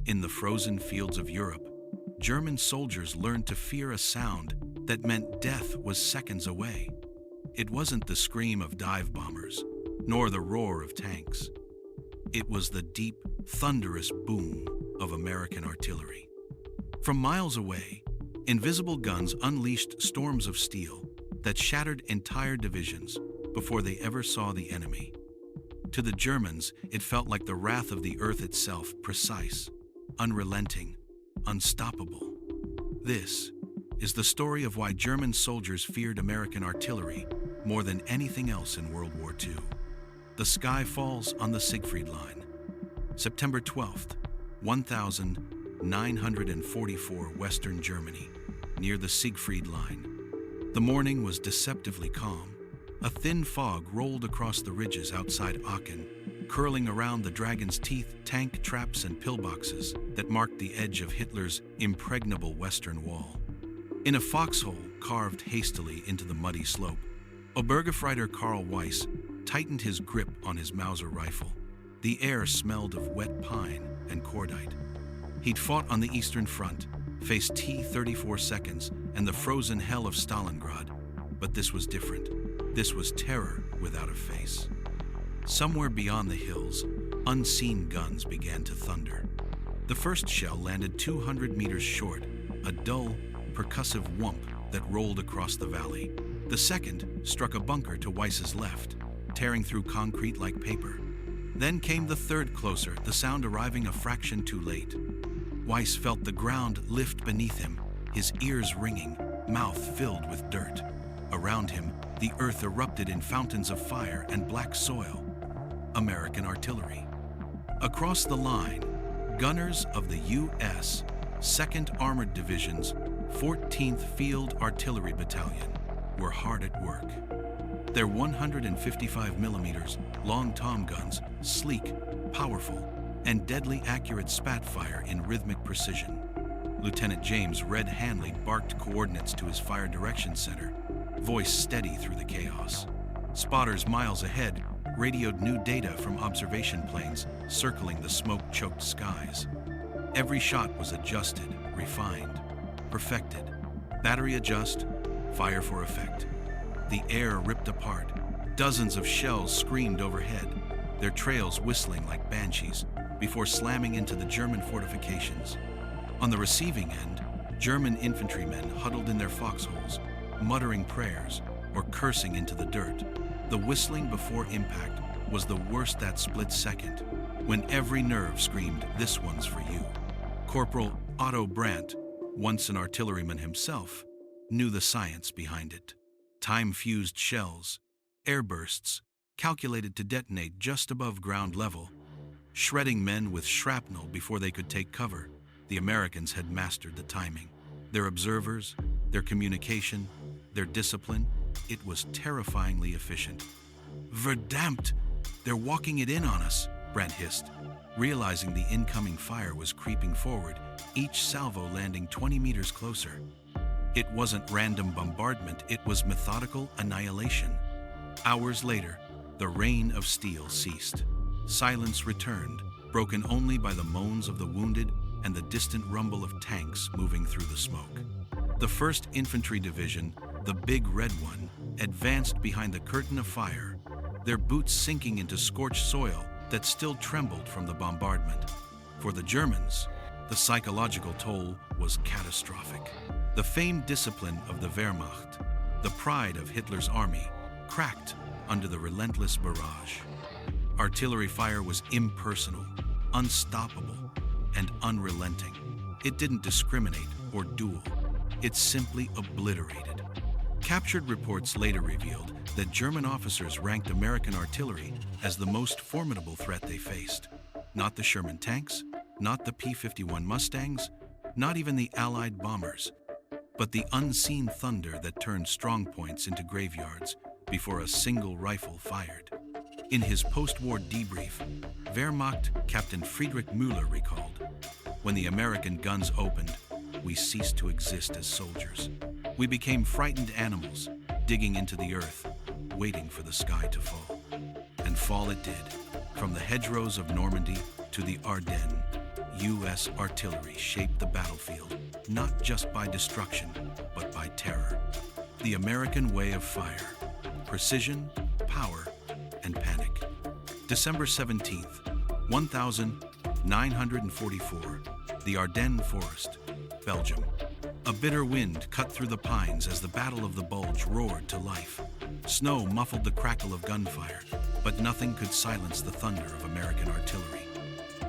In the frozen fields of Europe, German soldiers learned to fear a sound that meant death was seconds away. It wasn't the scream of dive bombers, nor the roar of tanks. It was the deep, thunderous boom of American artillery. From miles away, invisible guns unleashed storms of steel that shattered entire divisions before they ever saw the enemy. To the Germans, it felt like the wrath of the earth itself, precise, unrelenting, unstoppable. This is the story of why German soldiers feared American artillery more than anything else in World War II. The sky falls on the Siegfried Line. September 12th, 1944, Western Germany, near the Siegfried Line. The morning was deceptively calm. A thin fog rolled across the ridges outside Aachen, curling around the dragon's teeth, tank traps and pillboxes that marked the edge of Hitler's impregnable western wall. In a foxhole carved hastily into the muddy slope, Obergefreiter Karl Weiss tightened his grip on his Mauser rifle. The air smelled of wet pine and cordite. He'd fought on the Eastern Front, faced T-34 seconds and the frozen hell of Stalingrad, but this was different. This was terror without a face. Somewhere beyond the hills, unseen guns began to thunder. The first shell landed 200 meters short, a dull, percussive whump that rolled across the valley. The second struck a bunker to Weiss's left, tearing through concrete like paper. Then came the third closer, the sound arriving a fraction too late. Weiss felt the ground lift beneath him, his ears ringing, mouth filled with dirt. Around him, the earth erupted in fountains of fire and black soil. American artillery. Across the line, gunners of the U.S. 2nd Armored Division's 14th Field Artillery Battalion were hard at work. Their 155mm long tom guns, sleek, powerful, and deadly accurate spat fire in rhythmic precision. Lieutenant James Red Hanley barked coordinates to his fire direction center, voice steady through the chaos. Spotters miles ahead radioed new data from observation planes circling the smoke-choked skies. Every shot was adjusted, refined, perfected. Battery adjust, fire for effect. The air ripped apart. Dozens of shells screamed overhead, their trails whistling like banshees before slamming into the German fortifications. On the receiving end, German infantrymen huddled in their foxholes, muttering prayers or cursing into the dirt. The whistling before impact was the worst that split second, when every nerve screamed, "This one's for you." Corporal Otto Brandt, once an artilleryman himself, knew the science behind it. Time-fused shells, airbursts, calculated to detonate just above ground level, shredding men with shrapnel before they could take cover. The Americans had mastered the timing. Their observers, their communication, their discipline, it was terrifyingly efficient. "Verdammt! They're walking it in on us," Brandt hissed, realizing the incoming fire was creeping forward, each salvo landing 20 meters closer. It wasn't random bombardment, it was methodical annihilation. Hours later, the rain of steel ceased. Silence returned, broken only by the moans of the wounded and the distant rumble of tanks moving through the smoke. The 1st Infantry Division, the Big Red One, advanced behind the curtain of fire, their boots sinking into scorched soil that still trembled from the bombardment. For the Germans, the psychological toll was catastrophic. The famed discipline of the Wehrmacht, the pride of Hitler's army, cracked under the relentless barrage. Artillery fire was impersonal, unstoppable, and unrelenting. It didn't discriminate or duel. It simply obliterated. Captured reports later revealed that German officers ranked American artillery as the most formidable threat they faced. Not the Sherman tanks, not the P-51 Mustangs, not even the Allied bombers, but the unseen thunder that turned strongpoints into graveyards before a single rifle fired. In his post-war debrief, Wehrmacht Captain Friedrich Müller recalled, "When the American guns opened, we ceased to exist as soldiers. We became frightened animals, digging into the earth, waiting for the sky to fall." And fall it did, from the hedgerows of Normandy to the Ardennes. U.S. artillery shaped the battlefield, not just by destruction, but by terror. The American way of fire: precision, power, and panic. December 17th, 1944, the Ardennes Forest, Belgium. A bitter wind cut through the pines as the Battle of the Bulge roared to life. Snow muffled the crackle of gunfire, but nothing could silence the thunder of American artillery.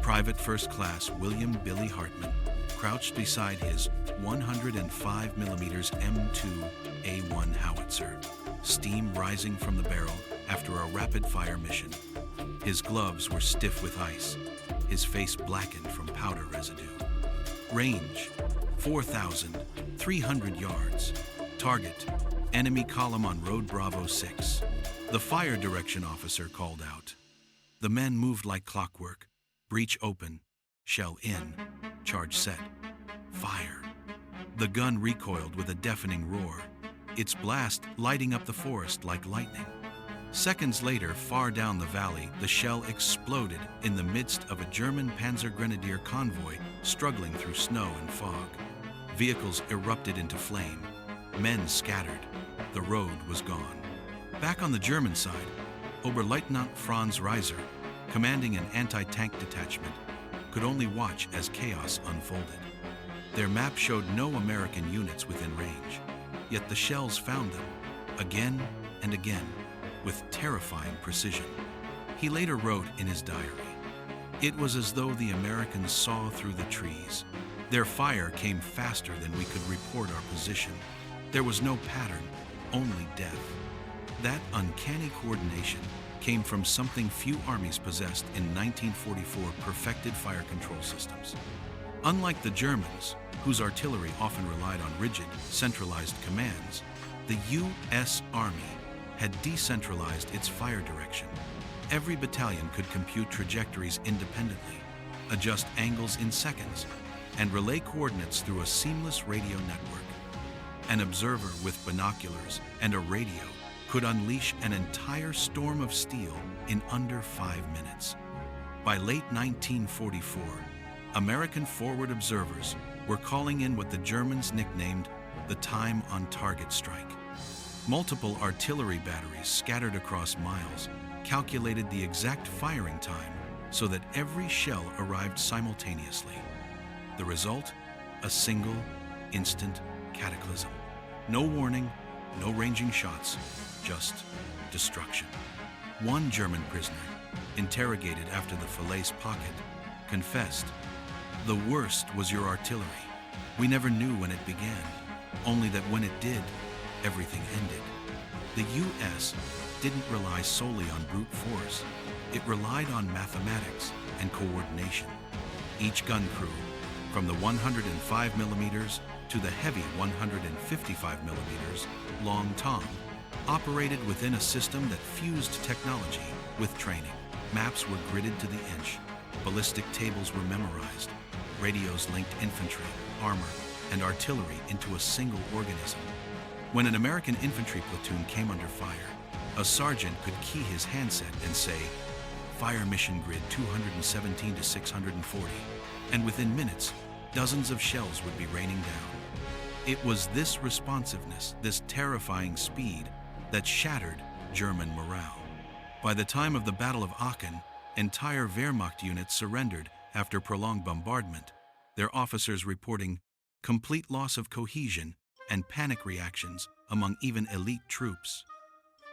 Private First Class William "Billy" Hartman crouched beside his 105mm M1 Howitzer, steam rising from the barrel after a rapid-fire mission. His gloves were stiff with ice, his face blackened from powder residue. Range: 4,300 yards. Target: enemy column on Road Bravo 6. The fire direction officer called out. The men moved like clockwork. Breech open, shell in, charge set, fire. The gun recoiled with a deafening roar, its blast lighting up the forest like lightning. Seconds later, far down the valley, the shell exploded in the midst of a German Panzer Grenadier convoy struggling through snow and fog. Vehicles erupted into flame. Men scattered. The road was gone. Back on the German side, Oberleutnant Franz Reiser, commanding an anti-tank detachment, could only watch as chaos unfolded. Their map showed no American units within range, yet the shells found them, again and again, with terrifying precision. He later wrote in his diary, "It was as though the Americans saw through the trees. Their fire came faster than we could report our position. There was no pattern, only death." That uncanny coordination came from something few armies possessed in 1944: perfected fire control systems. Unlike the Germans, whose artillery often relied on rigid, centralized commands, the U.S. Army had decentralized its fire direction. Every battalion could compute trajectories independently, adjust angles in seconds, and relay coordinates through a seamless radio network. An observer with binoculars and a radio could unleash an entire storm of steel in under 5 minutes. By late 1944, American forward observers were calling in what the Germans nicknamed the time on target strike. Multiple artillery batteries scattered across miles calculated the exact firing time so that every shell arrived simultaneously. The result? A single, instant cataclysm. No warning, no ranging shots, just destruction. One German prisoner, interrogated after the Falaise pocket, confessed, "The worst was your artillery. We never knew when it began, only that when it did, everything ended." The U.S. didn't rely solely on brute force. It relied on mathematics and coordination. Each gun crew, from the 105mm to the heavy 155mm Long Tom, operated within a system that fused technology with training. Maps were gridded to the inch. Ballistic tables were memorized. Radios linked infantry, armor, and artillery into a single organism. When an American infantry platoon came under fire, a sergeant could key his handset and say, "Fire mission grid 217 to 640, and within minutes, dozens of shells would be raining down. It was this responsiveness, this terrifying speed, that shattered German morale. By the time of the Battle of Aachen, entire Wehrmacht units surrendered after prolonged bombardment, their officers reporting complete loss of cohesion and panic reactions among even elite troops.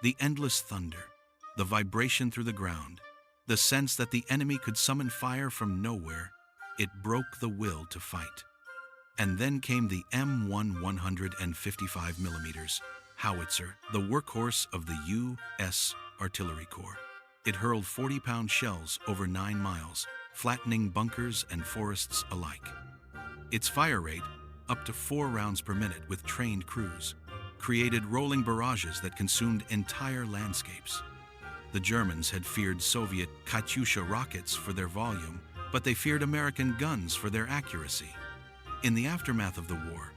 The endless thunder, the vibration through the ground, the sense that the enemy could summon fire from nowhere, it broke the will to fight. And then came the M1 155mm Howitzer, the workhorse of the U.S. Artillery Corps. It hurled 40-pound shells over 9 miles, flattening bunkers and forests alike. Its fire rate, up to 4 rounds per minute with trained crews, created rolling barrages that consumed entire landscapes. The Germans had feared Soviet Katyusha rockets for their volume, but they feared American guns for their accuracy. In the aftermath of the war,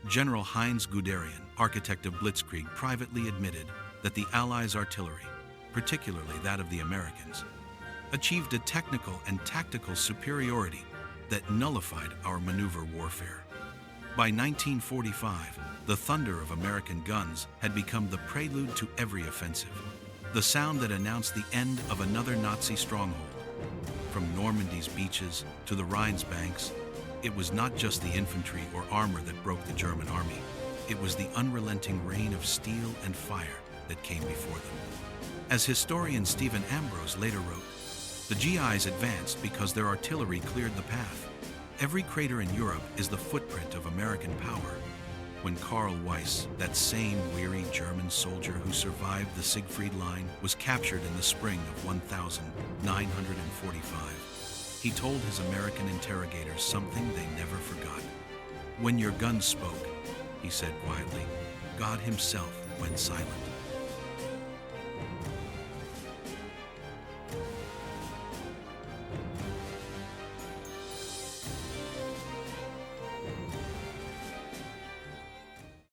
General Heinz Guderian, architect of Blitzkrieg, privately admitted that the Allies' artillery, particularly that of the Americans, achieved a technical and tactical superiority that nullified our maneuver warfare. By 1945, the thunder of American guns had become the prelude to every offensive, the sound that announced the end of another Nazi stronghold. From Normandy's beaches to the Rhine's banks, it was not just the infantry or armor that broke the German army. It was the unrelenting rain of steel and fire that came before them. As historian Stephen Ambrose later wrote, the GIs advanced because their artillery cleared the path. Every crater in Europe is the footprint of American power. When Karl Weiss, that same weary German soldier who survived the Siegfried Line, was captured in the spring of 1945, he told his American interrogators something they never forgot. "When your guns spoke," he said quietly, "God himself went silent."